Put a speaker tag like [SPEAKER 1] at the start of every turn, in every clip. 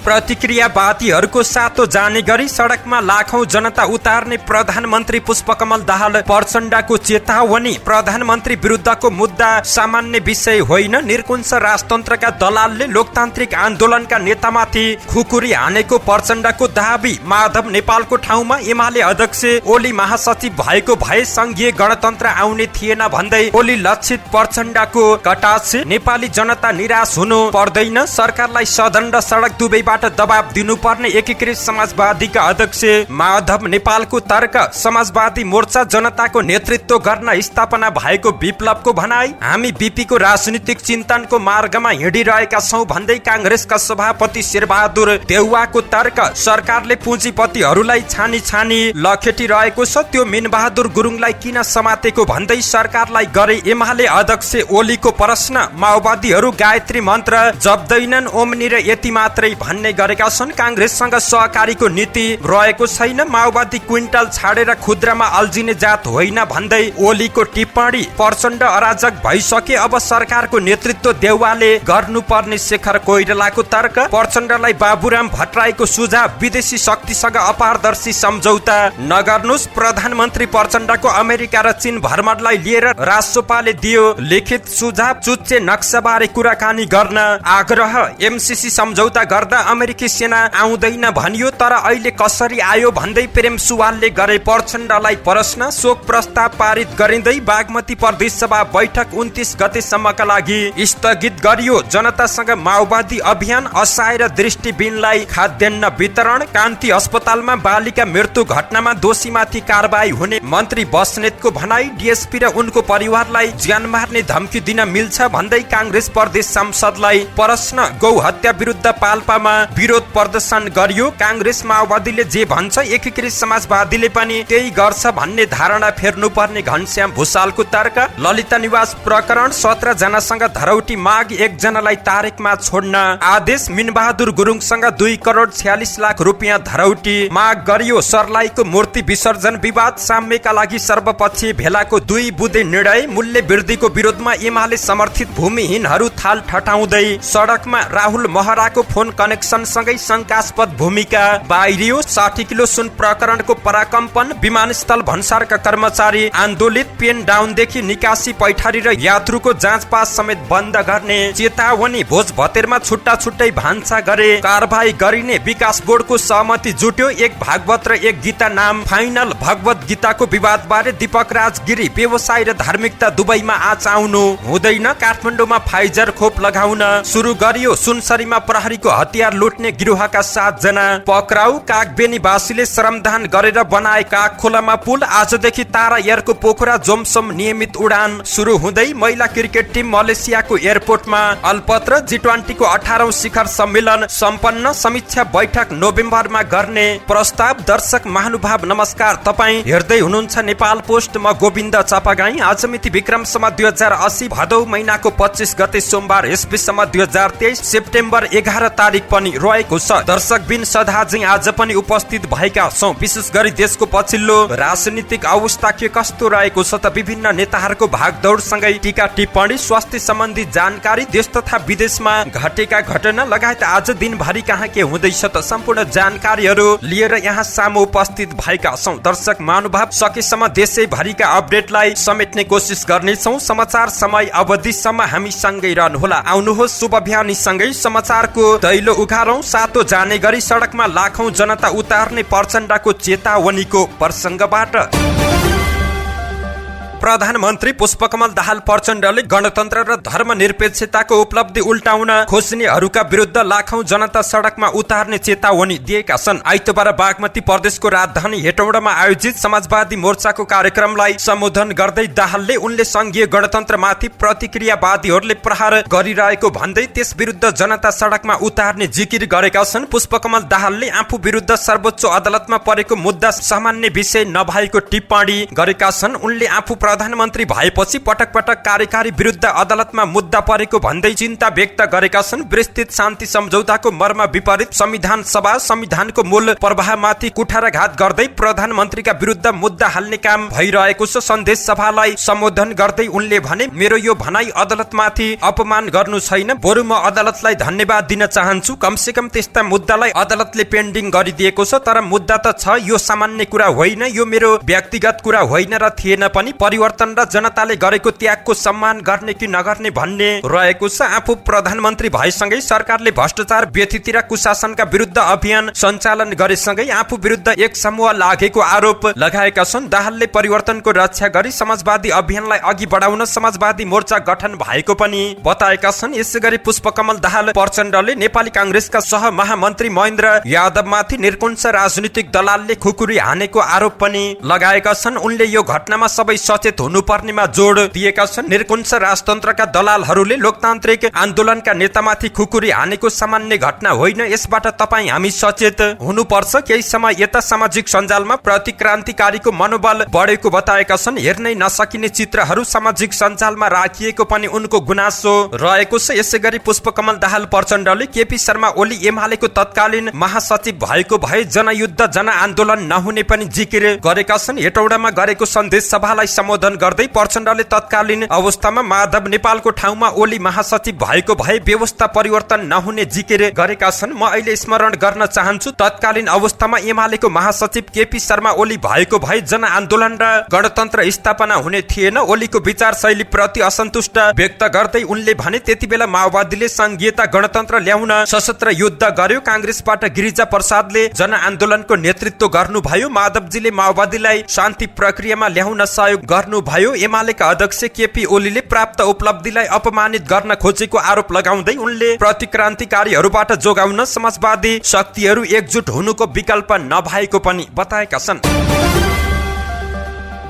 [SPEAKER 1] प्रतिक्रियावादीहरूको सातो जाने गरी सडकमा लाखौं जनता उतार्ने प्रधानमन्त्री पुष्पकमल दाहाल प्रचण्डको चेतावनी। प्रधानमन्त्री विरुद्धको मुद्दा सामान्य विषय होइन। निरकुंश राजतन्त्रका दलालले लोकतान्त्रिक आन्दोलनका नेतामाथि खुकुरी हानेको प्रचण्डको दाबी। माधव नेपालको ठाउँमा एमाले अध्यक्ष ओली महासचिव भएको भए संघीय गणतन्त्र आउने थिएन भन्दै ओली लक्षित प्रचण्डको कटाक्ष। नेपाली जनता निराश हुनु पर्दैन, सरकारलाई सदन र सडक दुवैबाट दबाब दिनुपर्ने एकीकृत समाजवादीका अध्यक्ष माधव नेपालको तर्क। समाजवादी मोर्चा जनताको नेतृत्व गर्न स्थापना भएको विप्लवको भनाई। हामी बीपीको राजनीतिक चिन्तनको मार्गमा हिँडिरहेका छौं भन्दै कांग्रेसका सभापति शेरबहादुर देउवाको तर्क। सरकारले पुँजीपतिहरूलाई छानी छानी लखेटिरहेको छ, त्यो मिनबहादुर गुरुङलाई किन समातेको भन्दै सरकारलाई गरे एमाले अध्यक्ष ओलीको प्रश्न। माओवादीहरू गायत्री मन्त्र जप्दैनन्, ओम्नी र यति मात्रै भन्ने गरेका छन्। कांग्रेससँग सहकारीको नीति रहेको छैन। माओवादी क्विन्टल छाडेर खुद्रामा अल्झिने जात होइन भन्दै ओलीको टिप्पणी। प्रचण्ड अराजक भइसके, अब सरकारको नेतृत्व देउवाले गर्नुपर्ने शेखर कोइरालाको तर्क। प्रचण्डलाई बाबुराम भट्टराईको सुझाव, विदेशी शक्तिसँग अपारदर्शी सम्झौता नगर्नुस्। प्रधानमन्त्री प्रचण्डको अमेरिका र चीन भ्रमणलाई लिएर राष्ट्रपालले दियो लिखित सुझाव। चुच्चे नक्साबारे कुराकानी गर्न आग्रह। एमसीसी सम्झौता गर्दा अमेरिकी सेना आउँदैन भनियो, तर अहिले कसरी आयो भन्दै प्रेम सुवालले गरे प्रचण्डलाई प्रश्न। शोक प्रस्ताव पारित गरिँदै बागमती प्रदेश सभा बैठक 29 गतेसम्मका लागि स्थगित गरियो। जनतासँग माओवादी अभियान। असहाय र दृष्टिबिनलाई खाद्यान्न वितरण। कान्ति अस्पतालमा बालिका मृत्यु घटनामा दोषीमाथि कारबाही हुने मन्त्री बस्नेतको भनाई। डीएसपी र उनको परिवारलाई ज्यान मार्ने धम्की दिन मिल्छ भन्दै कांग्रेस प्रदेश सांसदलाई प्रश्न। गौ हत्या विरुद्ध पाल्पामा विरोध प्रदर्शन गरियो। कांग्रेस माओवादीले जे भन्छ एकीकृत समाजवादीले पनि त्यही गर्छ भन्ने धारणा फेर्नुपर्ने घनश्याम भुसालको तर्क। ललिता निवास प्रकरण। 17 जनासँग धरौटी माग, 1 जनालाई तारिकमा छोड्न आदेश। मिनबहादुर गुरुङसँग 2 करोड 46 लाख रुपियाँ धरौटी माग गरियो। सर्लाहीको मूर्ति विसर्जन विवाद। साम्यका लागि सर्वपक्षीय भेलाको 2 बुँदे निर्णय। मूल्य वृद्धिको विरोधमा एमाले समर्थित भूमिहीनहरू थाल ठटाउँदै सडकमा। राहुल महराको फोन कनेक्सन सँगै शंकास्पद भूमिका बाहिरियो। 60 किलो सुन प्रकरणको पराकम्पन। विमानस्थल भन्सारका कर्मचारी आन्दोलित। पेन डाउनदेखि निकासी, पैठारी र यात्रुको जाँच पास समेत बन्द गर्ने चेतावनी। भोज भतेरमा छुट्टा छुट्टै भान्सा गरे कारबाही गरिने विकास बोर्डको सहमति जुट्यो। 1 भागवत र 1 गीता नाम फाइनल। भगवत गीताको विवादबारे दीपक राज गिरी, व्यवसाय र धार्मिकता दुवैमा आँच आउनु हुँदैन। काठमाडौँमा फाइजर खोप लगाउन सुरु गरियो। सुनसरीमा प्रहरीको हतियार लुट्ने गिरोहका 7 जना पक्राउ। कागबेनीवासीले श्रमदान गरेर बनाए काग खोलामा पुल। आजदेखि तारा एयरको पोखरा जोमसोम नियमित उडान सुरु हुँदै। महिला क्रिकेट टिम मलेसियाको एयरपोर्टमा अल्पत्र। G20 को 18औं शिखर सम्मेलन सम्पन्न। समीक्षा बैठक नोभेम्बरमा गर्ने प्रस्ताव। दर्शक महानुभाव नमस्कार, तपाईँ हेर्दै हुनुहुन्छ नेपाल पोस्ट। म गोविन्द चापागाई। आज मिति विक्रम सम्म 2080 भदौ महिनाको 25 गते सोमबार। यसबीचसम्म 2023 सेप्टेम्बर 11 तारिक पनि रहेको छ। दर्शक बिन सदाझै आज पनि उपस्थित भएका छौं। विशेष गरी देशको पछिल्लो राजनीतिक अवस्था के कस्तो रहेको छ त विभिन्न नेताहरूको भागदौड सँगै टीका टिप्पणी, स्वास्थ्य सम्बन्धी जानकारी, देश तथा विदेशमा घटेका घटना लगायत आज दिनभरि कहाँ के हुँदैछ त सम्पूर्ण जानकारीहरू लिएर यहाँ सामु उपस्थित भएका छौं। दर्शक महानुभाव, सकेसम्म देशैभरिका अपडेटलाई समेट्ने कोसिस गर्नेछौं। समाचार समय अवधिसम्म हामी सँगै रहनुहोला। आउनुहोस् शुभ बिहानी सँगै समाचारको दैलो उघारौं। सातो जाने गरी सडकमा लाखौं जनता उतार्ने प्रचण्डको चेतावनीको प्रसंगबाट। प्रधानमन्त्री पुष्पकमल दाहाल प्रचण्डले गणतन्त्र र धर्मनिरपेक्षताको उपलब्धि उल्टाउन खोज्नेहरूका विरुद्ध लाखौं जनता सडकमा उतार्ने चेतावनी दिएका छन्। आइतबार बागमती प्रदेशको राजधानी हेटौडामा आयोजित समाजवादी मोर्चाको कार्यक्रमलाई सम्बोधन गर्दै दाहालले उनले संघीय गणतन्त्रमाथि प्रतिक्रियावादीहरूले प्रहार गरिरहेको भन्दै त्यस विरुद्ध जनता सडकमा उतार्ने जिकिर गरेका छन्। पुष्पकमल दाहालले आफू विरुद्ध सर्वोच्च अदालतमा परेको मुद्दा सामान्य विषय नभएको टिप्पणी गरेका छन्। उनले आफू प्रधानमन्त्री भएपछि पटक पटक कार्यकारी विरुद्ध अदालतमा मुद्दा परेको भन्दै चिन्ता व्यक्त गरेका छन्। विस्तृत शान्ति सम्झौताको मर्म विपरीत संविधान सभा संविधानको मूल प्रवाहमाथि कुठाराघात गर्दै प्रधानमन्त्रीका विरुद्ध मुद्दा हाल्ने काम भइरहेको छ। सन्देश सभालाई सम्बोधन गर्दै उनले भने, मेरो यो भनाई अदालतमाथि अपमान गर्नु छैन, बरु म अदालतलाई धन्यवाद दिन चाहन्छु। कमसे कम त्यस्ता मुद्दालाई अदालतले पेन्डिङ गरिदिएको छ। तर मुद्दा त छ, यो सामान्य कुरा होइन, यो मेरो व्यक्तिगत कुरा होइन र थिएन पनि। परिवर्तन र जनताले गरेको त्यागको सम्मान गर्ने कि नगर्ने भन्ने रहेको छ। आफू प्रधानमन्त्री भएसँगै सरकारले भ्रष्टाचार व्यथिति र कुशासनका विरुद्ध अभियान सञ्चालन गरेसँगै आफू विरुद्ध एक समूह लागेको आरोप लगाएका छन्। दाहालले परिवर्तनको रक्षा गरी समाजवादी अभियानलाई अघि बढाउन समाजवादी मोर्चा गठन भएको पनि बताएका छन्। यसैगरी पुष्पकमल दाहाल प्रचण्डले नेपाली कांग्रेसका सह महामन्त्री महेन्द्र यादवमाथि निरकुंश राजनीतिक दलालले खुकुरी हानेको आरोप पनि लगाएका छन्। उनले यो घटनामा सबै सचेत हुनुपर्नेमा जोड दिएका छन्। निरकुंश राजतन्त्रका दलालहरूले लोकतान्त्रिक आन्दोलनका नेतामाथि खुकुरी हानेको सामान्य घटना होइन, यसबाट तपाईँ हामी सचेत हुनुपर्छ। केही समय यता सामाजिक सञ्जालमा प्रतिक्रान्तिकारीको मनोबल बढेको बताएका छन्। हेर्नै नसकिने चित्रहरू सामाजिक सञ्जालमा राखिएको पनि उनको गुनासो रहेको छ। यसैगरी पुष्पकमल दाहाल प्रचण्डले केपी शर्मा ओली एमालेको तत्कालीन महासचिव भएको भए जनयुद्ध जनआन्दोलन नहुने पनि जिकिर गरेका छन्। हेटौडामा गरेको सन्देश सभालाई सम्बोधन गर्दै प्रचण्डले तत्कालीन अवस्थामा माधव नेपालको ठाउँमा ओली महासचिव भएको भए व्यवस्था परिवर्तन नहुने जिकिर गरेका छन्। म अहिले स्मरण गर्न चाहन्छु, तत्कालीन अवस्थामा एमालेको महासचिव केपी शर्मा ओली भएको भए जनआन्दोलन र गणतन्त्र स्थापना हुने थिएन। ओलीको विचार शैली प्रति असन्तुष्ट व्यक्त गर्दै उनले भने, त्यति बेला माओवादीले संघीयता गणतन्त्र ल्याउन सशस्त्र युद्ध गर्यो। कांग्रेसबाट गिरिजा प्रसादले जनआन्दोलनको नेतृत्व गर्नुभयो। माधवजीले माओवादीलाई शान्ति प्रक्रियामा ल्याउन सहयोग गर्नुभयो। एमालेका अध्यक्ष केपी ओलीले प्राप्त उपलब्धिलाई अपमानित गर्न खोजेको आरोप लगाउँदै उनले प्रतिक्रान्तिकारीहरूबाट जोगाउन समाजवादी शक्तिहरू एकजुट हुनुको विकल्प नभएको पनि बताएका छन्।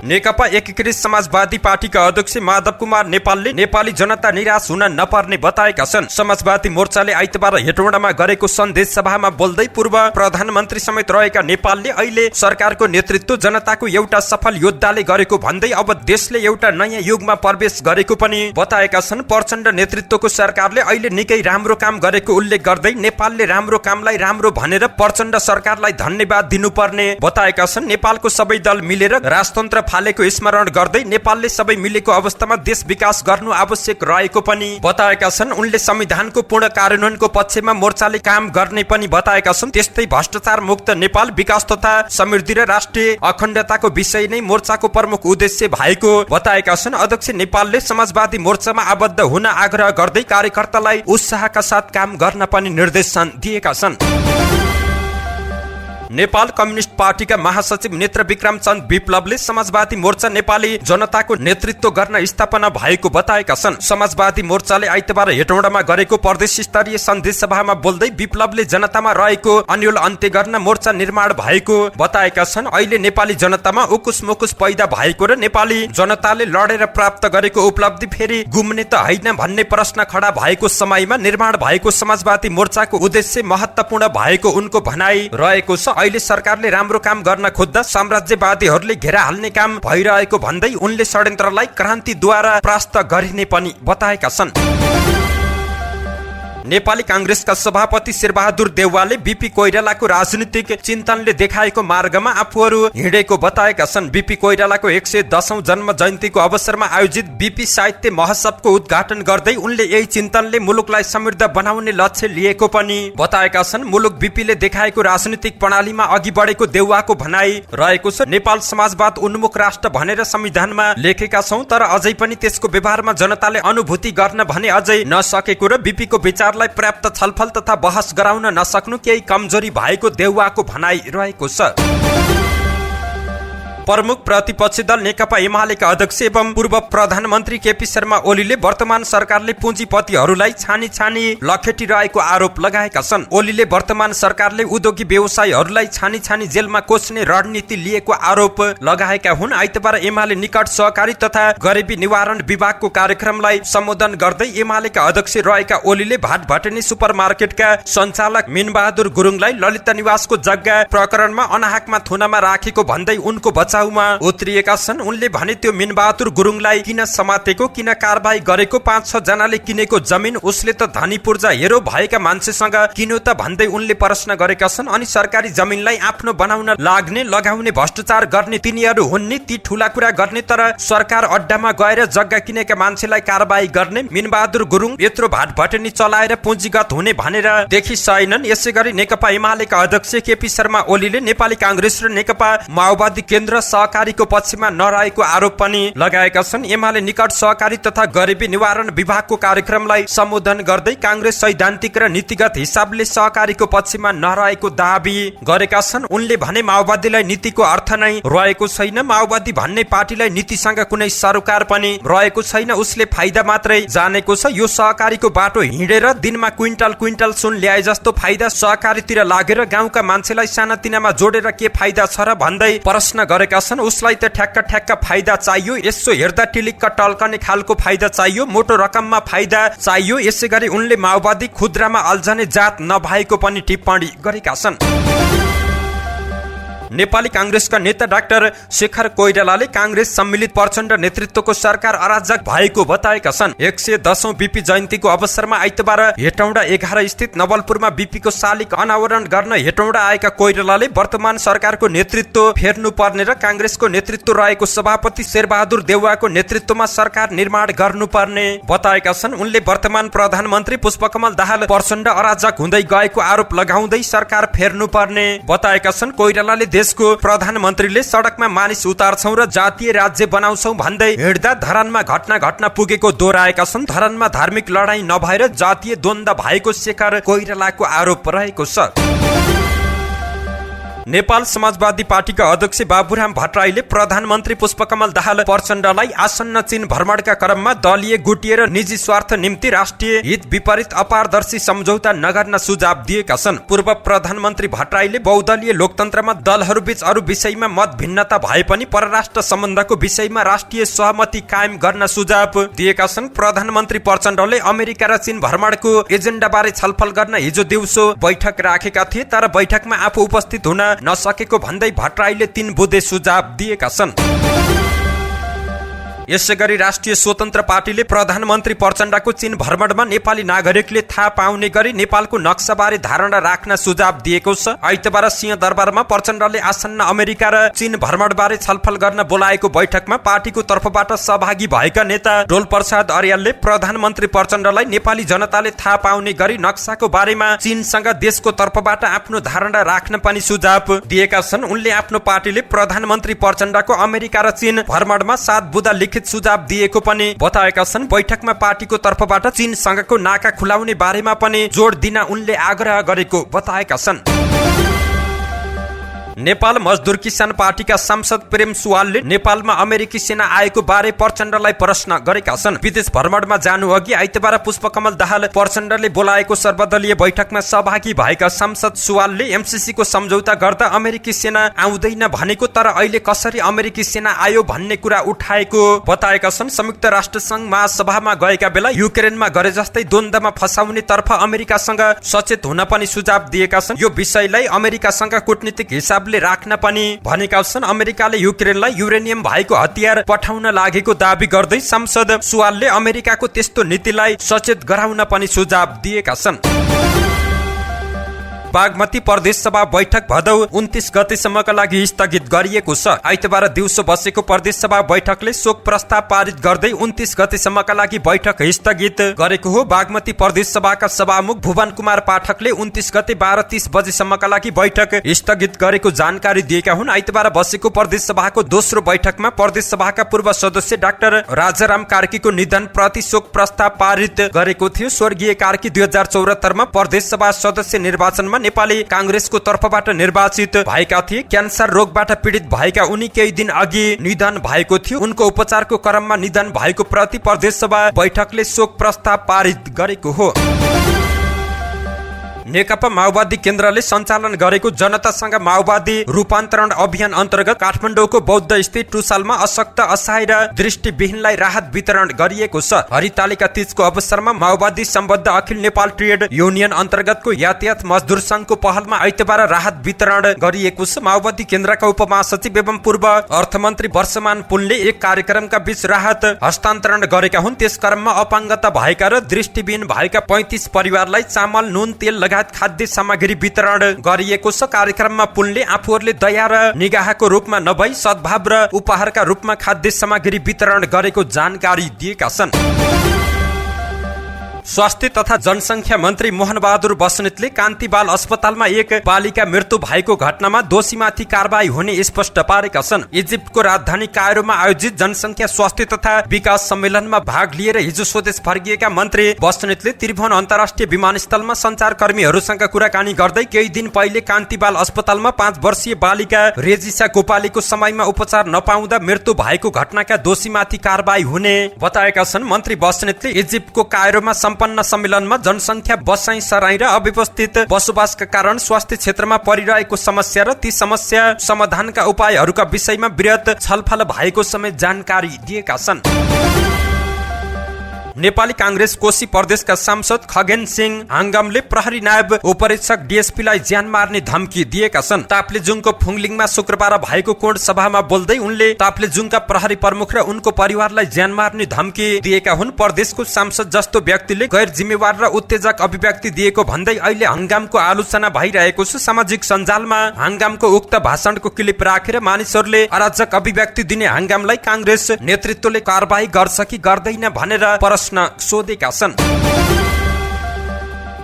[SPEAKER 1] नेकपा एकीकृत समाजवादी पार्टीका अध्यक्ष माधव कुमार नेपालले नेपाली जनता निराश हुन नपर्ने बताएका छन्। समाजवादी मोर्चाले आइतबार हेटौडामा गरेको सन्देश सभामा बोल्दै पूर्व प्रधानमन्त्री समेत रहेका नेपालले अहिले सरकारको नेतृत्व जनताको एउटा सफल योद्धाले गरेको भन्दै अब देशले एउटा नयाँ युगमा प्रवेश गरेको पनि बताएका छन्। प्रचण्ड नेतृत्वको सरकारले अहिले निकै राम्रो काम गरेको उल्लेख गर्दै नेपालले राम्रो कामलाई राम्रो भनेर प्रचण्ड सरकारलाई धन्यवाद दिनुपर्ने बताएका छन्। नेपालको सबै दल मिलेर राजतन्त्र फालेको स्मरण गर्दै नेपालले सबै मिलेको अवस्थामा देश विकास गर्नु आवश्यक रहेको पनि बताएका छन्। उनले संविधानको पूर्ण कार्यान्वयनको पक्षमा मोर्चाले काम गर्ने पनि बताएका छन्। त्यस्तै भ्रष्टाचार मुक्त नेपाल, विकास तथा समृद्धि र राष्ट्रिय अखण्डताको विषय नै मोर्चाको प्रमुख उद्देश्य भएको बताएका छन्। अध्यक्ष नेपालले समाजवादी मोर्चामा आबद्ध हुन आग्रह गर्दै कार्यकर्तालाई उत्साहका साथ काम गर्न पनि निर्देशन दिएका छन्। नेपाल कम्युनिस्ट पार्टीका महासचिव नेत्र विक्रम चन्द विप्लवले समाजवादी मोर्चा नेपाली जनताको नेतृत्व गर्न स्थापना भएको बताएका छन्। समाजवादी मोर्चाले आइतबार हेटौडामा गरेको प्रदेश स्तरीय सन्देश सभामा बोल्दै विप्लवले जनतामा रहेको अन्यल अन्त्य गर्न मोर्चा निर्माण भएको बताएका छन्। अहिले नेपाली जनतामा उकुस मुकुस पैदा भएको र नेपाली जनताले लडेर प्राप्त गरेको उपलब्धि फेरि गुम्ने त होइन भन्ने प्रश्न खडा भएको समयमा निर्माण भएको समाजवादी मोर्चाको उद्देश्य महत्त्वपूर्ण भएको उनको भनाइ रहेको छ। अहिले सरकारले राम्रो काम गर्न खोज्दा साम्राज्यवादीहरूले घेरा हाल्ने काम भइरहेको भन्दै उनले षड्यन्त्रलाई क्रान्तिद्वारा परास्त गरिने पनि बताएका छन्। नेपाली कांग्रेसका सभापति शेरबहादुर देउवाले बीपी कोइरालाको राजनीतिक चिन्तनले देखाएको मार्गमा आफूहरू हिँडेको बताएका छन्। बीपी कोइरालाको 110औं जन्म जयन्तीको अवसरमा आयोजित बीपी साहित्य महोत्सवको उद्घाटन गर्दै उनले यही चिन्तनले मुलुकलाई समृद्ध बनाउने लक्ष्य लिएको पनि बताएका छन्। मुलुक बीपीले देखाएको राजनीतिक प्रणालीमा अघि बढेको देउवाको भनाइ रहेको छ। नेपाल समाजवाद उन्मुख राष्ट्र भनेर संविधानमा लेखेका छौं, तर अझै पनि त्यसको व्यवहारमा जनताले अनुभूति गर्न भने अझै नसकेको र बीपीको विचार पर्याप्त छलफल तथा बहस गराउन नसक्नु केही कमजोरी भएको देउवाको भनाइ रहेको छ। प्रमुख प्रतिपक्षी दल नेकपा एमालेका अध्यक्ष एवं पूर्व प्रधानमन्त्री केपी शर्मा ओलीले वर्तमान सरकारले पुँजीपतिहरूलाई छानी छानी लखेटिरहेको आरोप लगाएका छन्। ओलीले वर्तमान सरकारले उद्योगी व्यवसायीहरूलाई छानी छानी जेलमा कोस्ने रणनीति लिएको आरोप लगाएका हुन्। आइतबार एमाले निकट सहकारी तथा गरिबी निवारण विभागको कार्यक्रमलाई सम्बोधन गर्दै एमालेका अध्यक्ष रहेका ओलीले भाटभटेनी सुपरमार्केटका सञ्चालक मिनबहादुर गुरुङलाई ललित निवासको जग्गा प्रकरणमा अनाहकमा थुनामा राखेको भन्दै उनको बचाव भचाउमा उत्रिएका छन्। उनले भने त्यो मिनबहादुर गुरुङलाई किन समातेको, किन कारबाही गरेको, 5-6 जनाले किनेको जमिन उसले त धनी पूर्जा हेरो भएका मान्छेसँग किन्यो त भन्दै उनले प्रश्न गरेका छन्। अनि सरकारी जमिनलाई आफ्नो बनाउन लाग्ने, लगाउने, भ्रष्टाचार गर्ने तिनीहरू हुन् नि ती ठूला कुरा गर्ने, तर सरकार अड्डामा गएर जग्गा किनेका मान्छेलाई कारबाही गर्ने। मिनबहादुर गुरुङ यत्रो भाटभटेनी चलाएर पुँजीगत हुने भनेर देखिसकेनन्। यसै गरी नेकपा एमालेका अध्यक्ष केपी शर्मा ओलीले नेपाली कांग्रेस र नेकपा माओवादी केन्द्र सहकारीको पक्षमा नरहेको आरोप पनि लगाएका छन्। एमाले निकट सहकारी तथा गरिबी निवारण विभागको कार्यक्रमलाई सम्बोधन गर्दै कांग्रेस सैद्धान्तिक र नीतिगत हिसाबले सहकारीको पक्षमा नरहेको दाबी गरेका छन्। उनले भने माओवादीलाई नीतिको अर्थ नै रहेको छैन। माओवादी भन्ने पार्टीलाई नीतिसँग कुनै सरोकार पनि रहेको छैन। उसले फाइदा मात्रै जानेको छ। यो सहकारीको बाटो हिँडेर दिनमा क्विन्टल क्विन्टल सुन ल्याए जस्तो फाइदा सहकारीतिर लागेर गाउँका मान्छेलाई सानातिनामा जोडेर के फाइदा छ र भन्दै प्रश्न गरेका छन्। उसलाई त ठ्याक्क फाइदा चाहियो। यसो हेर्दा टिलिक्क टल्कने खालको फाइदा चाहियो, मोटो रकममा फाइदा चाहियो। यसै गरी उनले माओवादी खुद्रामा अल्झने जात नभएको पनि टिप्पणी गरेका छन्। नेपाली कांग्रेसका नेता डाक्टर शेखर कोइरालाले कांग्रेस सम्मिलित प्रचण्ड नेतृत्वको सरकार अराजक भएको बताएका छन्। 110औं बीपी जयन्तीको अवसरमा आइतबार हेटौडा 11 स्थित नवलपुरमा बीपीको शालिग अनावरण गर्न हेटौडा आएका कोइरालाले वर्तमान सरकारको नेतृत्व फेर्नुपर्ने र कांग्रेसको नेतृत्व रहेको सभापति शेरबहादुर देउवाको नेतृत्वमा सरकार निर्माण गर्नुपर्ने बताएका छन्। उनले वर्तमान प्रधानमन्त्री पुष्पकमल दाहाल प्रचण्ड अराजक हुँदै गएको आरोप लगाउँदै सरकार फेर्नुपर्ने बताएका छन्। कोइरालाले देशको प्रधानमन्त्रीले सडकमा मानिस उतार्छौं र जातीय राज्य बनाउँछौं भन्दै हिँड्दा धरानमा घटना पुगेको दोहोऱ्याएका छन्। धरानमा धार्मिक लडाईँ नभएर जातीय द्वन्द्व भएको शेखर कोइरालाको आरोप रहेको छ। नेपाल समाजवादी पार्टीका अध्यक्ष बाबुराम भट्टराईले प्रधानमन्त्री पुष्पकमल दाहाल प्रचण्डलाई आसन्न चीन भ्रमणका क्रममा दलीय गुटिएर निजी स्वार्थ निम्ति राष्ट्रिय हित विपरीत अपारदर्शी सम्झौता नगर्न सुझाव दिएका छन्। पूर्व प्रधानमन्त्री भट्टराईले बहुदलीय लोकतन्त्रमा दलहरूबीच अरू विषयमा मत भिन्नता भए पनि परराष्ट्र सम्बन्धको विषयमा राष्ट्रिय सहमति कायम गर्न सुझाव दिएका छन्। प्रधानमन्त्री प्रचण्डले अमेरिका र चीन भ्रमणको एजेन्डाबारे छलफल गर्न हिजो दिउँसो बैठक राखेका थिए, तर बैठकमा आफू उपस्थित हुन नसकेको भन्दै भट्टराईले 3 बुँदे सुझाव दिएका छन्। यसैगरी राष्ट्रिय स्वतन्त्र पार्टीले प्रधानमन्त्री प्रचण्डको चीन भ्रमणमा नेपाली नागरिकले थाहा पाउने गरी नेपालको नक्साबारे धारणा राख्न सुझाव दिएको छ। आइतबार सिंहदरबारमा प्रचण्डले आसन्न अमेरिका र चीन भ्रमणबारे छलफल गर्न बोलाएको बैठकमा पार्टीको तर्फबाट सहभागी भएका नेता डोलप्रसाद अर्यालले प्रधानमन्त्री प्रचण्डलाई नेपाली जनताले थाहा पाउने गरी नक्साको बारेमा चीनसँग देशको तर्फबाट आफ्नो धारणा राख्न पनि सुझाव दिएका छन्। उनले आफ्नो पार्टीले प्रधानमन्त्री प्रचण्डको अमेरिका र चीन भ्रमणमा 7 बुँदा सुझाव दिएको पनि बताएका छन्। बैठकमा पार्टीको तर्फबाट चीनसँगको नाका खुलाउने बारेमा पनि जोड दिन उनले आग्रह गरेको बताएका छन्। नेपाल मजदुर किसान पार्टीका सांसद प्रेम सुवालले नेपालमा अमेरिकी सेना आएको बारे प्रचण्डलाई प्रश्न गरेका छन्। विदेश भ्रमणमा जानु अघि आइतबार पुष्पकमल दाहाल प्रचण्डले बोलाएको सर्वदलीय बैठकमा सहभागी भएका सांसद सुवालले एमसीसीको सम्झौता गर्दा अमेरिकी सेना आउँदैन भनेको, तर अहिले कसरी अमेरिकी सेना आयो भन्ने कुरा उठाएको बताएका छन्। संयुक्त राष्ट्र संघ महासभामा गएका बेला युक्रेनमा गरे जस्तै द्वन्द्वमा फसाउने तर्फ अमेरिकासँग सचेत हुन पनि सुझाव दिएका छन्। यो विषयलाई अमेरिकासँग कूटनीतिक हिसाब राख्न पनि भनेका छन्। अमेरिकाले युक्रेनलाई युरेनियम भएको हतियार पठाउन लागेको दाबी गर्दै सांसद सुवालले अमेरिकाको त्यस्तो नीतिलाई सचेत गराउन पनि सुझाव दिएका छन्। बागमती प्रदेश सभा बैठक भदौ 29 गतेसम्मका लागि स्थगित गरिएको छ। आइतबार दिउँसो बसेको प्रदेश सभा बैठकले शोक प्रस्ताव पारित गर्दै 29 गतेसम्मका लागि बैठक स्थगित गरेको हो। बागमती प्रदेश सभाका सभामुख भुवन कुमार पाठकले 29 गते 12:30 बजेसम्मका लागि बैठक स्थगित गरेको जानकारी दिएका हुन्। आइतबार बसेको प्रदेश सभाको दोस्रो बैठकमा प्रदेश सभाका पूर्व सदस्य डाक्टर राजाराम कार्कीको निधन प्रति शोक प्रस्ताव पारित गरेको थियो। स्वर्गीय कार्की 2074 मा प्रदेश सभा सदस्य निर्वाचनमा नेपाली कांग्रेसको तर्फबाट निर्वाचित भएका थिए। क्यान्सर रोगबाट पीडित भएका उनी केही दिन अघि निधन भएको थियो। उनको उपचारको क्रममा निधन भएको प्रति प्रदेश सभा बैठकले शोक प्रस्ताव पारित गरेको हो। नेकपा माओवादी केन्द्रले सञ्चालन गरेको जनतासँग माओवादी रूपान्तरण अभियान अन्तर्गत काठमाडौँको बौद्ध स्थित टुसालमा अशक्त असहाय र दृष्टिविहीनलाई राहत वितरण गरिएको छ। हरितालिका तीजको अवसरमा माओवादी सम्बद्ध अखिल नेपाल ट्रेड युनियन अन्तर्गतको यातायात मजदुर संघको पहलमा आइतबार राहत वितरण गरिएको छ। माओवादी केन्द्रका उपमहासचिव एवं पूर्व अर्थमन्त्री वर्षमान पुनले एक कार्यक्रमका बीच राहत हस्तान्तरण गरेका हुन्। त्यस क्रममा अपाङ्गता भएका र दृष्टिविहीन भएका 35 परिवारलाई चामल, नुन, तेल लगायत खाद्य सामग्री वितरण गरिएको छ। कार्यक्रममा पुनले आफूहरूले दया र निगाहको रूपमा नभई सद्भाव र उपहारका रूपमा खाद्य सामग्री वितरण गरेको जानकारी दिएका छन्। स्वास्थ्य तथा जनसंख्या मन्त्री मोहन बहादुर बस्नेतले कान्ति बाल अस्पतालमा एक बालिका मृत्यु भएको घटनामा दोषीमाथि कारबाही हुने स्पष्ट पारेका छन्। इजिप्टको राजधानी कायरोमा आयोजित जनसंख्या स्वास्थ्य तथा विकास सम्मेलनमा भाग लिएर हिजो स्वदेश फर्किएका मन्त्री बस्नेतले त्रिभुवन अन्तर्राष्ट्रिय विमानस्थलमा सञ्चारकर्मीहरूसँग कुराकानी गर्दै केही दिन पहिले कान्ति बाल अस्पतालमा 5 वर्षीय बालिका रेजिसा गोपालीको समयमा उपचार नपाउँदा मृत्यु भएको घटनाका दोषीमाथि कारबाही हुने बताएका छन्। मन्त्री बस्नेतले इजिप्टको कायरोमा सम्पन्न सम्मेलनमा जनसंख्या बसाई सराई र अव्यवस्थित बसोबासका कारण स्वास्थ्य क्षेत्रमा परिरहेको समस्या र ती समस्या समाधानका उपायहरूका विषयमा वृहत छलफल भएको समेत जानकारी दिएका छन्। नेपाली कांग्रेस कोशी प्रदेशका सांसद खगेन सिंह हाङगामले प्रहरी नायब उपरीक्षक डीएसपीलाई ज्यान मार्ने धम्की दिएका छन्। ताप्लेजुङको फुङलिङमा शुक्रबार भएको कोण सभामा बोल्दै उनले ताप्लेजुङका प्रहरी प्रमुख र उनको परिवारलाई ज्यान मार्ने धम्की दिएका हुन्। प्रदेशको सांसद जस्तो व्यक्तिले गैर जिम्मेवार र उत्तेजक अभिव्यक्ति दिएको भन्दै अहिले हाङगामको आलोचना भइरहेको छ। सामाजिक सञ्जालमा हाङगामको उक्त भाषणको क्लिप राखेर मानिसहरूले अराजक अभिव्यक्ति दिने हाङगामलाई कांग्रेस नेतृत्वले कारबाही गर्छ कि गर्दैन भनेर प्रश्न सोधेका छन्।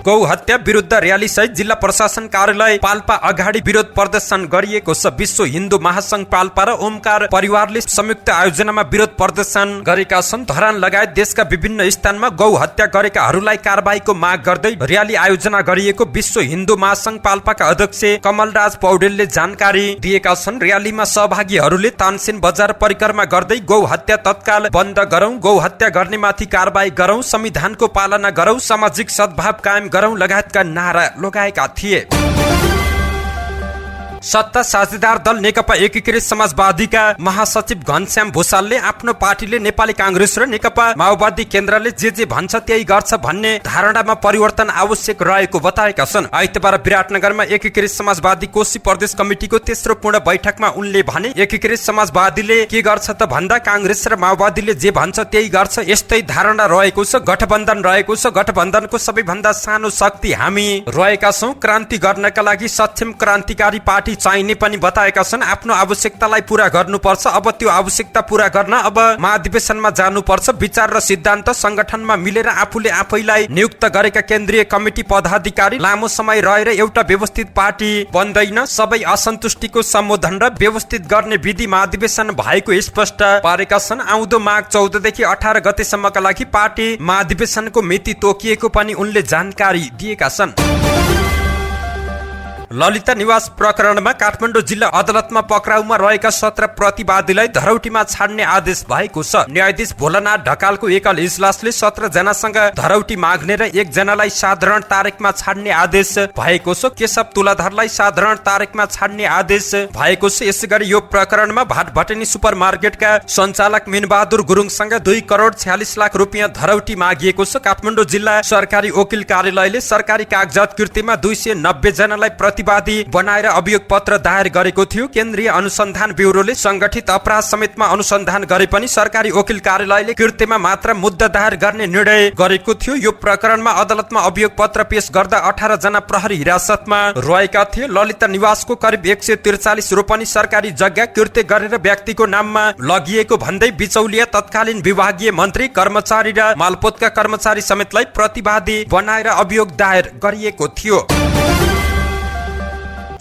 [SPEAKER 1] गौ हत्या विरुद्ध र्याली सहित जिल्ला प्रशासन कार्यालय पाल्पा अगाडि विरोध प्रदर्शन गरिएको छ। विश्व हिन्दू महासंघ पाल्पा र ओमकार परिवारले संयुक्त आयोजनामा विरोध प्रदर्शन गरेका छन्। धरान लगायत देशका विभिन्न स्थानमा गौ हत्या गरेकाहरूलाई कारबाहीको माग गर्दै र्याली आयोजना गरिएको विश्व हिन्दू महासंघ पाल्पाका अध्यक्ष कमलराज पौडेलले जानकारी दिएका छन्। र्यालीमा सहभागीहरूले तानसेन बजार परिक्रमा गर्दै गौ हत्या तत्काल बन्द गरौं, गौ हत्या गर्नेमाथि कारबाही गरौं, संविधानको पालना गरौं, सामाजिक सद्भाव कायम गरौं लगायतका नारा लगाएका थिए। सत्ता साझेदार दल नेकपा एकीकृत समाजवादीका महासचिव घनश्याम भूषालले आफ्नो पार्टीले नेपाली कांग्रेस र नेकपा माओवादी केन्द्रले जे भन्छ त्यही गर्छ भन्ने धारणामा परिवर्तन आवश्यक रहेको बताएका छन्। आइतबार विराटनगरमा एकीकृत समाजवादी कोशी प्रदेश कमिटिको तेस्रो पूर्ण बैठकमा उनले भने एकीकृत समाजवादीले के गर्छ त भन्दा कांग्रेस र माओवादीले जे भन्छ त्यही गर्छ, यस्तै धारणा रहेको छ। गठबन्धन रहेको छ। गठबन्धनको सबैभन्दा सानो शक्ति हामी रहेका छौं। क्रान्ति गर्नका लागि सक्षम क्रान्तिकारी पार्टी चाहिने पनि बताएका छन्। आफ्नो आवश्यकतालाई पूरा गर्नुपर्छ। अब त्यो आवश्यकता पूरा गर्न अब महाधिवेशनमा जानुपर्छ। विचार र सिद्धान्त संगठनमा मिलेर आफूले आफैलाई नियुक्त गरेका केन्द्रीय कमिटी पदाधिकारी लामो समय रहेर एउटा व्यवस्थित पार्टी बन्दैन। सबै असन्तुष्टिको सम्बोधन र व्यवस्थित गर्ने विधि महाधिवेशन भएको स्पष्ट पारेका छन्। आउँदो माघ 14 देखि 18 गतेसम्मका लागि पार्टी महाधिवेशनको मिति तोकिएको पनि उनले जानकारी दिएका छन्। ललिता निवास प्रकरणमा काठमाडौँ जिल्ला अदालतमा पक्राउमा रहेका 17 प्रतिवादीलाई धरौटीमा छाड्ने आदेश भएको छ। न्यायाधीश भोलानाथ ढकालको एकल इजलासले 17 जनासँग धरौटी माग्ने र 1 जनालाई साधारण तारिकमा छाड्ने आदेश भएको छ। केशव तुलाधरलाई साधारण तारिकमा छाड्ने आदेश भएको छ। यसैगरी यो प्रकरणमा भाटभटेनी सुपरमार्केटका सञ्चालक मिनबहादुर गुरुङसँग 2 करोड 46 लाख रुपियाँ धरौटी मागिएको छ। काठमाडौँ जिल्ला सरकारी वकिल कार्यालयले सरकारी कागजात कृतिमा 290 जनालाई प्रतिवादी बनाएर अभियोग पत्र दायर गरेको थियो। केन्द्रीय अनुसन्धान ब्युरोले संगठित अपराध समेतमा अनुसन्धान गरे पनि सरकारी वकिल कार्यालयले कृत्यमा मात्र मुद्दा दायर गर्ने निर्णय गरेको थियो। यो प्रकरणमा अदालतमा अभियोग पत्र पेश गर्दा 18 जना प्रहरी हिरासतमा रहेका थिए। ललिता निवासको करिब 143 रोपनी सरकारी जग्गा कृत्य गरेर व्यक्तिको नाममा लगिएको भन्दै बिचौलिया तत्कालीन विभागीय मन्त्री, कर्मचारी र मालपोतका कर्मचारी समेतलाई प्रतिवादी बनाएर अभियोग दायर गरिएको थियो।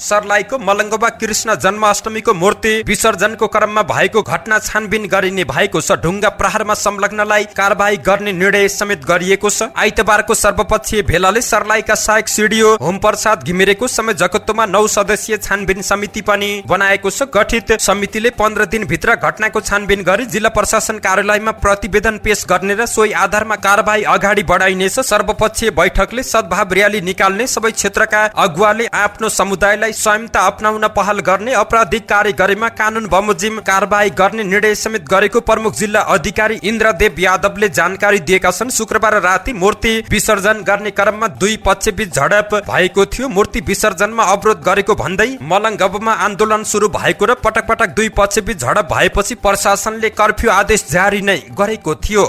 [SPEAKER 1] सर्लाहीको मलङ्गवा कृष्ण जन्माष्टमीको मूर्ति विसर्जनको क्रममा भएको घटना छानबिन गरिने भएको छ। ढुङ्गा प्रहारमा संलग्नलाई कारबाही गर्ने निर्णय समेत गरिएको छ। आइतबारको सर्वपक्षीय भेलाले सर्लाहीका सहायक सिडिओ होम प्रसाद घिमिरेको संयोजकत्वमा 9 सदस्यीय छानबिन समिति पनि बनाएको छ। गठित समितिले 15 दिनभित्र घटनाको छानबिन गरी जिल्ला प्रशासन कार्यालयमा प्रतिवेदन पेश गर्ने र सोही आधारमा कारबाही अगाडि बढाइनेछ। सर्वपक्षीय बैठकले सद्भाव र्याली निकाल्ने, सबै क्षेत्रका अगुवाले आफ्नो समुदायलाई संयमता अपनाउन पहल गर्ने, आपराधिक कार्य गरेमा कानून बमोजिम कारबाही गर्ने निर्णय समेत गरेको प्रमुख जिल्ला अधिकारी इन्द्रदेव यादवले जानकारी दिएका छन्। शुक्रबार राति मूर्ति विसर्जन गर्ने क्रममा दुई पक्षबीच झडप भएको थियो। मूर्ति विसर्जनमा अवरोध गरेको भन्दै मलङ्गवामा आन्दोलन सुरु भएको र पटक पटक दुई पक्षबीच झडप भएपछि प्रशासनले कर्फ्यू आदेश जारी नै गरेको थियो।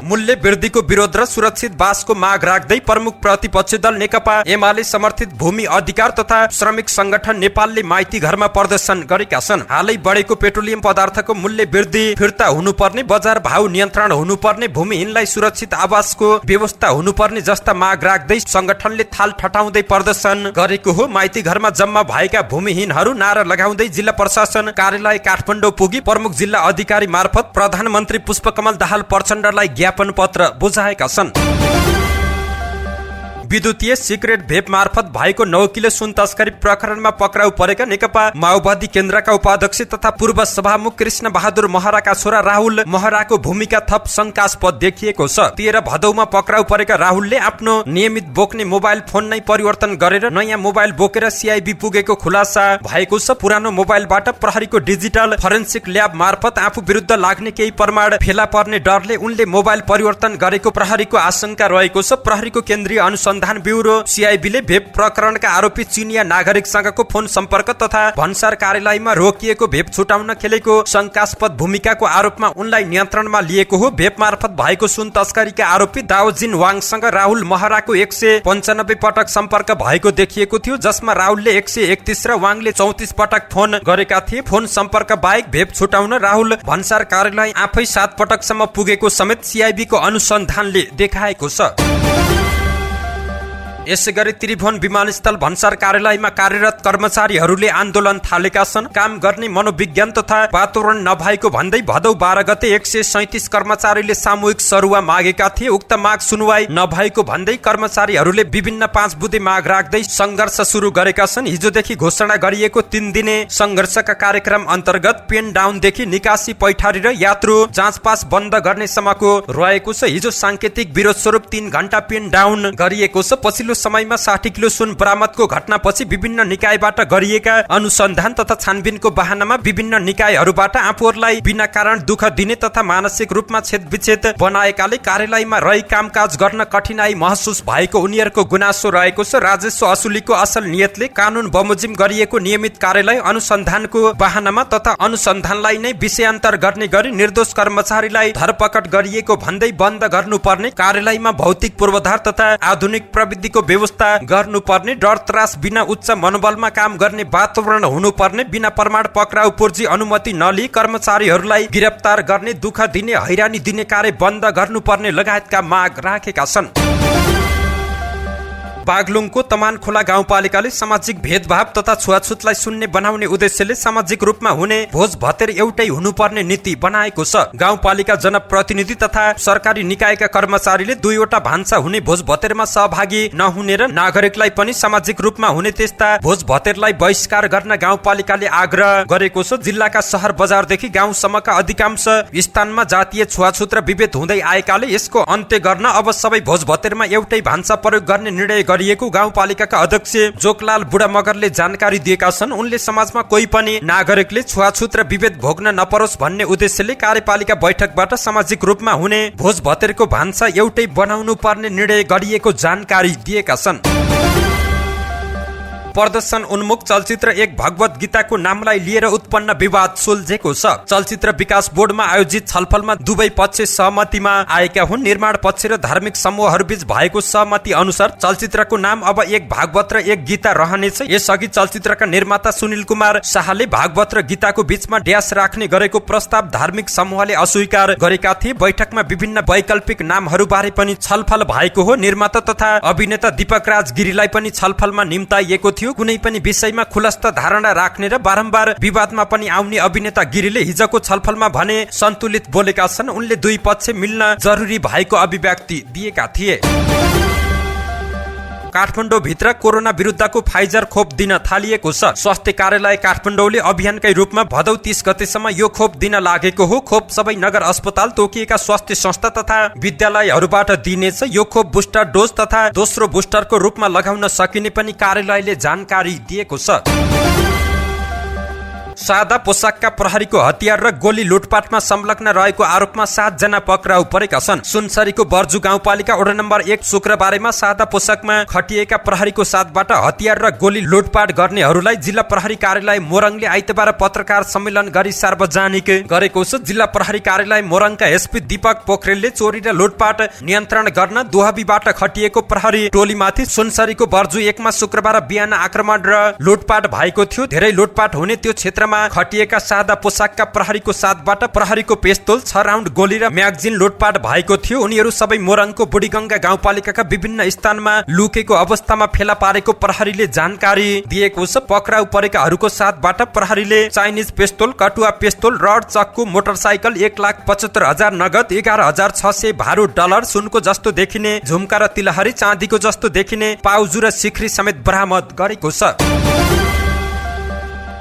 [SPEAKER 1] मूल्य वृद्धिको विरोध र सुरक्षित बासको माग राख्दै प्रमुख प्रतिपक्षी दल नेकपा एमाले समर्थित भूमि अधिकार तथा श्रमिक संगठन नेपालले माइती घरमा प्रदर्शन गरेका छन्। हालै बढेको पेट्रोलियम पदार्थको मूल्य वृद्धि फिर्ता हुनुपर्ने, बजार भाव नियन्त्रण हुनुपर्ने, भूमिहीनलाई सुरक्षित आवासको व्यवस्था हुनुपर्ने जस्ता माग राख्दै संगठनले थाल ठटाउँदै प्रदर्शन गरेको हो। माइती घरमा जम्मा भएका भूमिहीनहरू नारा लगाउँदै जिल्ला प्रशासन कार्यालय काठमाडौँ पुगी प्रमुख जिल्ला अधिकारी मार्फत प्रधानमन्त्री पुष्पकमल दाहाल प्रचण्डलाई ज्ञापन पत्र बुझाएका छन्। विद्युतीय सिगरेट भेप मार्फत भएको 9 किलो सुन तस्करी प्रकरणमा पक्राउ परेका नेकपा माओवादी केन्द्रका उपाध्यक्ष तथा पूर्व सभामुख कृष्ण बहादुर महराका छोरा राहुल महराको भूमिका थप शंकास्पद देखिएको छ। 13 भदौमा पक्राउ परेका राहुलले आफ्नो नियमित बोक्ने मोबाइल फोन नै परिवर्तन गरेर नयाँ मोबाइल बोकेर सीआईबी पुगेको खुलासा भएको छ। पुरानो मोबाइलबाट प्रहरीको डिजिटल फोरेन्सिक ल्याब मार्फत आफू विरुद्ध लाग्ने केही प्रमाण फेला पर्ने डरले उनले मोबाइल परिवर्तन गरेको प्रहरीको आशंका रहेको छ। प्रहरीको केन्द्रीय अनुसन्धान ब्युरो सीआईबीले भेप प्रकरणका आरोपी चिनिया नागरिकसँगको फोन सम्पर्क तथा भन्सार कार्यालयमा रोकिएको भेप छुटाउन खेलेको शंकास्पद भूमिकाको आरोपमा उनलाई नियन्त्रणमा लिएको हो। भेप मार्फत भएको सुन तस्करीका आरोपी दाओजिन वाङसँग राहुल महराको 195 पटक सम्पर्क भएको देखिएको थियो, जसमा राहुलले 131 र वाङले 34 पटक फोन गरेका थिए। फोन सम्पर्क बाहेक भेप छुटाउन राहुल भन्सार कार्यालय आफै 7 पटकसम्म पुगेको समेत सीआईबीको अनुसन्धानले देखाएको छ। यसैगरी त्रिभुवन विमानस्थल भन्सार कार्यालयमा कार्यरत कर्मचारीहरूले आन्दोलन थालेका छन्। काम गर्ने मनोविज्ञान तथा वातावरण नभएको भन्दै भदौ 12 गते 137 कर्मचारीले सामूहिक सरुवा मागेका थिए। उक्त माग सुनवाई नभएको भन्दै कर्मचारीहरूले विभिन्न 5 बुँदे माग राख्दै संघर्ष सुरु गरेका छन्। हिजोदेखि घोषणा गरिएको 3 दिने संघर्षका कार्यक्रम अन्तर्गत पेन डाउनदेखि निकासी, पैठारी र यात्रु जाँच पास बन्द गर्ने सम्मको रहेको छ। हिजो सांकेतिक विरोध स्वरूप 3 घण्टा पेन डाउन गरिएको छ। पछिल्लो समयमा 60 किलो सुन बरामदको घटनापछि विभिन्न निकायबाट गरिएका अनुसन्धान तथा छानबिनको बहानामा विभिन्न निकायहरूबाट आफूहरूलाई बिना कारण दुःख दिने तथा मानसिक रूपमा छेदविच्छेद बनाएकाले कार्यालयमा रही कामकाज गर्न कठिनाई महसुस भएको उनीहरूको गुनासो रहेको छ। राजस्व असुलीको असल नियतले कानून बमोजिम गरिएको नियमित कार्यालय अनुसन्धानको बहानामा तथा अनुसन्धानलाई नै विषयान्तर गर्ने गरी निर्दोष कर्मचारीलाई धरपकड गरिएको भन्दै बन्द गर्नुपर्ने, कार्यालयमा भौतिक पूर्वाधार तथा आधुनिक प्रविधिको व्यवस्था गर्नुपर्ने, डर त्रास बिना उच्च मनोबलमा काम गर्ने वातावरण हुनुपर्ने, बिना प्रमाण पक्राउ पूर्जी अनुमति नलिई कर्मचारीहरूलाई गिरफ्तार गर्ने, दुःख दिने, हैरानी दिने कार्य बन्द गर्नुपर्ने लगायतका माग राखेका छन्। बागलुङको तमानखोला गाउँपालिकाले सामाजिक भेदभाव तथा छुवाछुतलाई शून्य बनाउने उद्देश्यले सामाजिक रूपमा हुने भोज भतेर एउटै हुनुपर्ने नीति बनाएको छ। गाउँपालिका जनप्रतिनिधि तथा सरकारी निकायका कर्मचारीले 2 वटा भान्सा हुने भोज भतेरमा सहभागी नहुने र नागरिकलाई पनि सामाजिक रूपमा हुने त्यस्ता भोज भतेरलाई बहिष्कार गर्न गाउँपालिकाले आग्रह गरेको छ। जिल्लाका सहर बजारदेखि गाउँसम्मका अधिकांश स्थानमा जातीय छुवाछुत र विभेद हुँदै आएकाले यसको अन्त्य गर्न अब सबै भोज भतेरमा एउटै भान्सा प्रयोग गर्ने निर्णय गरिएको गाउँपालिकाका अध्यक्ष जोकलाल बुढा मगरले जानकारी दिएका छन्। उनले समाजमा कोही पनि नागरिकले छुवाछुत र विभेद भोग्न नपरोस् भन्ने उद्देश्यले कार्यपालिका बैठकबाट सामाजिक रूपमा हुने भोज भतेरको भान्सा एउटै बनाउनु पर्ने निर्णय गरिएको जानकारी दिएका छन्। प्रदर्शन उन्मुख चलचित्र एक भगवत गीताको नामलाई लिएर उत्पन्न विवाद सुल्झेको छ। चलचित्र विकास बोर्डमा आयोजित छलफलमा दुवै पक्ष सहमतिमा आएका हुन्। निर्माण पक्ष र धार्मिक समूहहरूबीच भएको सहमति अनुसार चलचित्रको नाम अब एक भागवत र एक गीता रहनेछ। यसअघि चलचित्रका निर्माता सुनिल कुमार शाहले भागवत र गीताको बीचमा ड्यास राख्ने गरेको प्रस्ताव धार्मिक समूहले अस्वीकार गरेका थिए। बैठकमा विभिन्न वैकल्पिक नामहरूबारे पनि छलफल भएको हो। निर्माता तथा अभिनेता दीपक राज गिरीलाई पनि छलफलमा निम्ताइएको थियो। कुनै पनि विषयमा खुलस्त धारणा राख्ने र बारम्बार विवादमा पनि आउने अभिनेता गिरीले हिजोको छलफलमा भने सन्तुलित बोलेका छन्। उनले दुई पक्ष मिल्न जरुरी भएको अभिव्यक्ति दिएका थिए। काठमाडौँ भित्र कोरोना विरुद्धको फाइजर खोप दिन थालिएको छ। स्वास्थ्य कार्यालय काठमाडौँले अभियानकै रूपमा भदौ 30 गतेसम्म यो खोप दिन लागेको हो। खोप सबै नगर अस्पताल, तोकिएका स्वास्थ्य संस्था तथा विद्यालयहरूबाट दिनेछ। यो खोप बुस्टर डोज तथा दोस्रो बुस्टरको रूपमा लगाउन सकिने पनि कार्यालयले जानकारी दिएको छ। सादा पोसाकका प्रहरीको हतियार र गोली लुटपाटमा संलग्न रहेको आरोपमा 7 जना पक्राउ परेका छन्। सुनसरीको बर्जु गाउँपालिका वडा नम्बर 1 शुक्रबारेमा सादा पोसाकमा खटिएका प्रहरीको साथबाट हतियार र गोली लुटपाट गर्नेहरूलाई जिल्ला प्रहरी कार्यालय मोरङले आइतबार पत्रकार सम्मेलन गरी सार्वजनिक गरेको छ। जिल्ला प्रहरी कार्यालय मोरङका एसपी दीपक पोखरेलले चोरी र लुटपाट नियन्त्रण गर्न दुहबीबाट खटिएको प्रहरी टोलीमाथि सुनसरीको बर्जु 1 मा शुक्रबार बिहान आक्रमण र लुटपाट भएको थियो। धेरै लुटपाट हुने त्यो क्षेत्र खटिएका सादा पोसाकका प्रहरीको साथबाट प्रहरीको पिस्तोल, 6 राउन्ड गोली र म्यागजिन लुटपाट भएको थियो। उनीहरू सबै मोरङको बुढीगंगा गाउँपालिकाका विभिन्न स्थानमा लुकेको अवस्थामा फेला पारेको प्रहरीले जानकारी दिएको छ। पक्राउ परेकाहरूको साथबाट प्रहरीले चाइनिज पिस्तोल, कटुवा पिस्तोल, रड, चक्कु, मोटरसाइकल, 1,75,000 नगद, 11,600 भारू डलर, सुनको जस्तो देखिने झुम्का र तिलहरी, चाँदीको जस्तो देखिने पाउजु र सिख्री समेत बरामद गरेको छ।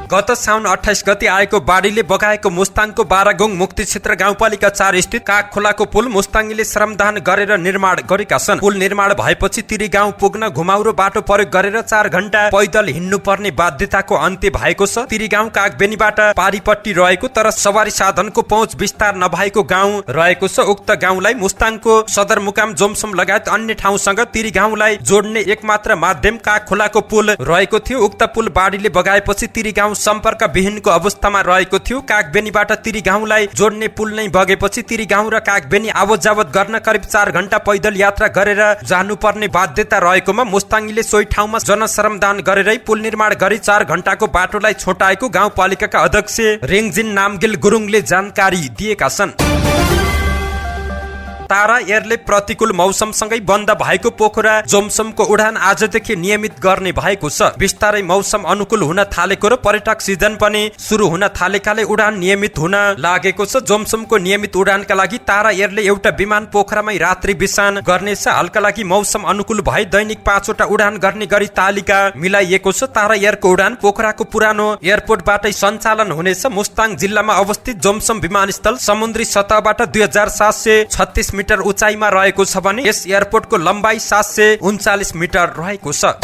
[SPEAKER 1] गत साउन 28 गते आएको बाढीले बगाएको मुस्ताङको बारागोङ मुक्ति क्षेत्र गाउँपालिका 4 स्थित काग खोलाको पुल मुस्ताङीले श्रमदान गरेर निर्माण गरेका छन्। पुल निर्माण भएपछि तिरी गाउँ पुग्न घुमाउरो बाटो प्रयोग गरेर 4 घण्टा पैदल हिँड्नु पर्ने बाध्यताको अन्त्य भएको छ। तिरी गाउँ कागबेनीबाट पारीपट्टि रहेको तर सवारी साधनको पहुँच विस्तार नभएको गाउँ रहेको छ। उक्त गाउँलाई मुस्ताङको सदरमुकाम जोमसोम लगायत अन्य ठाउँसँग तिरी गाउँलाई जोड्ने एकमात्र माध्यम काग खोलाको पुल रहेको थियो। उक्त पुल बाढीले बगाएपछि तिरी गाउँ सम्पर्क विहीनको अवस्थामा रहेको थियो। कागबेनीबाट तिरी गाउँलाई जोड्ने पुल नै बगेपछि तिरी गाउँ र कागबेनी आवत जावत गर्न करिब 4 घण्टा पैदल यात्रा गरेर जानुपर्ने बाध्यता रहेकोमा मुस्ताङीले सोही ठाउँमा जनश्रमदान गरेरै पुल निर्माण गरी 4 घण्टाको बाटोलाई छोटाएको गाउँपालिकाका अध्यक्ष रेङजिन नामगेल गुरुङले जानकारी दिएका छन्। तारा एयरले प्रतिकूल मौसमसँगै बन्द भएको पोखरा जोमसोमको उडान आजदेखि नियमित गर्ने भएको छ। बिस्तारै मौसम अनुकूल हुन थालेको र पर्यटक सिजन पनि सुरु हुन थालेकाले उडान नियमित हुन लागेको छ। जोमसोमको नियमित उडानका लागि तारा एयरले एउटा विमान पोखरामै रात्रि बिसान गर्नेछ। हालका लागि मौसम अनुकूल भए दैनिक 5 वटा उडान गर्ने गरी तालिका मिलाइएको छ। तारा एयरको उडान पोखराको पुरानो एयरपोर्टबाटै सञ्चालन हुनेछ। मुस्ताङ जिल्लामा अवस्थित जोमसोम विमानस्थल समुद्री सतहबाट 2736 मिटर उचाइमा रहेको छ भने यस एयरपोर्टको लम्बाई 739 मिटर रहेको छ।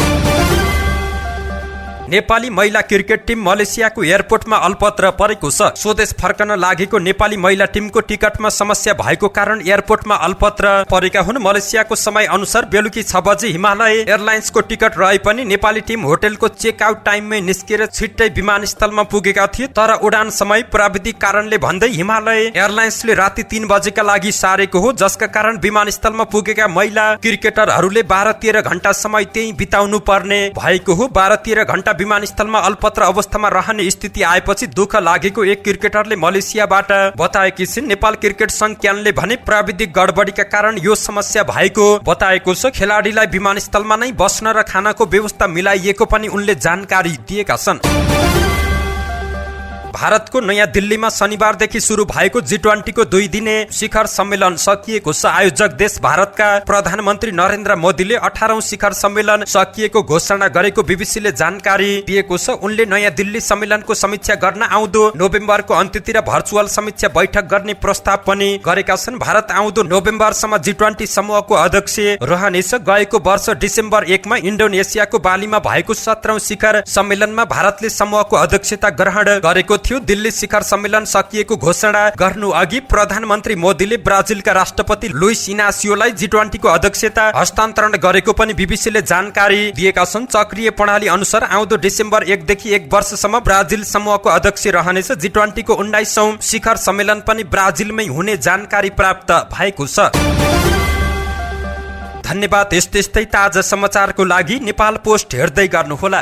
[SPEAKER 1] नेपाली महिला क्रिकेट टिम मलेसियाको एयरपोर्टमा अल्पत्र परेको छ। स्वदेश फर्कन लागेको नेपाली महिला टिमको टिकटमा समस्या भएको कारण एयरपोर्टमा अल्पत्र परेका हुन्। मलेसियाको समय अनुसार बेलुकी 6 बजे हिमालय एयरलाइन्सको टिकट रहे पनि नेपाली टिम होटलको चेकआउट टाइममै निस्केर छिट्टै विमानस्थलमा पुगेका थिए। तर उडान समय प्राविधिक कारणले भन्दै हिमालय एयरलाइन्सले राति 3 बजेका लागि सारेको हो, जसका कारण विमानस्थलमा पुगेका महिला क्रिकेटरहरूले 12-13 घण्टा समय त्यही बिताउनु पर्ने भएको हो। 12-13 घण्टा विमानस्थलमा अल्पत्र अवस्थामा रहने स्थिति आएपछि दुःख लागेको एक क्रिकेटरले मलेसियाबाट बताएकी छिन्। नेपाल क्रिकेट संघ क्यानले भने प्राविधिक गडबडीका कारण यो समस्या भएको बताएको छ। खेलाडीलाई विमानस्थलमा नै बस्न र खानाको व्यवस्था मिलाइएको पनि उनले जानकारी दिएका छन्। भारतको नयाँ दिल्लीमा शनिबारदेखि सुरु भएको G20 को 2 दिने शिखर सम्मेलन सकिएको छ। आयोजक देश भारतका प्रधानमन्त्री नरेन्द्र मोदीले 18औं शिखर सम्मेलन सकिएको घोषणा गरेको बीबीसीले जानकारी दिएको छ। उनले नयाँ दिल्ली सम्मेलनको समीक्षा गर्न आउँदो नोभेम्बरको अन्त्यतिर भर्चुअल समीक्षा बैठक गर्ने प्रस्ताव पनि गरेका छन्। भारत आउँदो नोभेम्बरसम्म G20 समूहको अध्यक्ष रहनेछ। गएको वर्ष डिसेम्बर 1 मा इन्डोनेसियाको बालीमा भएको 17औं शिखर सम्मेलनमा भारतले समूहको अध्यक्षता ग्रहण गरेको थियो। दिल्ली शिखर सम्मेलन सकिएको घोषणा गर्नु अघि प्रधानमन्त्री मोदीले ब्राजिलका राष्ट्रपति लुइस इनासियोलाई G20 को अध्यक्षता हस्तान्तरण गरेको पनि बीबीसीले जानकारी दिएका छन्। चक्रीय प्रणाली अनुसार आउँदो डिसेम्बर 1 देखि 1 वर्षसम्म ब्राजिल समूहको अध्यक्ष रहनेछ। G20 को 19औं शिखर सम्मेलन पनि ब्राजिलमै हुने जानकारी प्राप्त भएको छ। धन्यवाद। यस्तै ताजा समाचारको लागि नेपाल पोस्ट हेर्दै गर्नुहोला।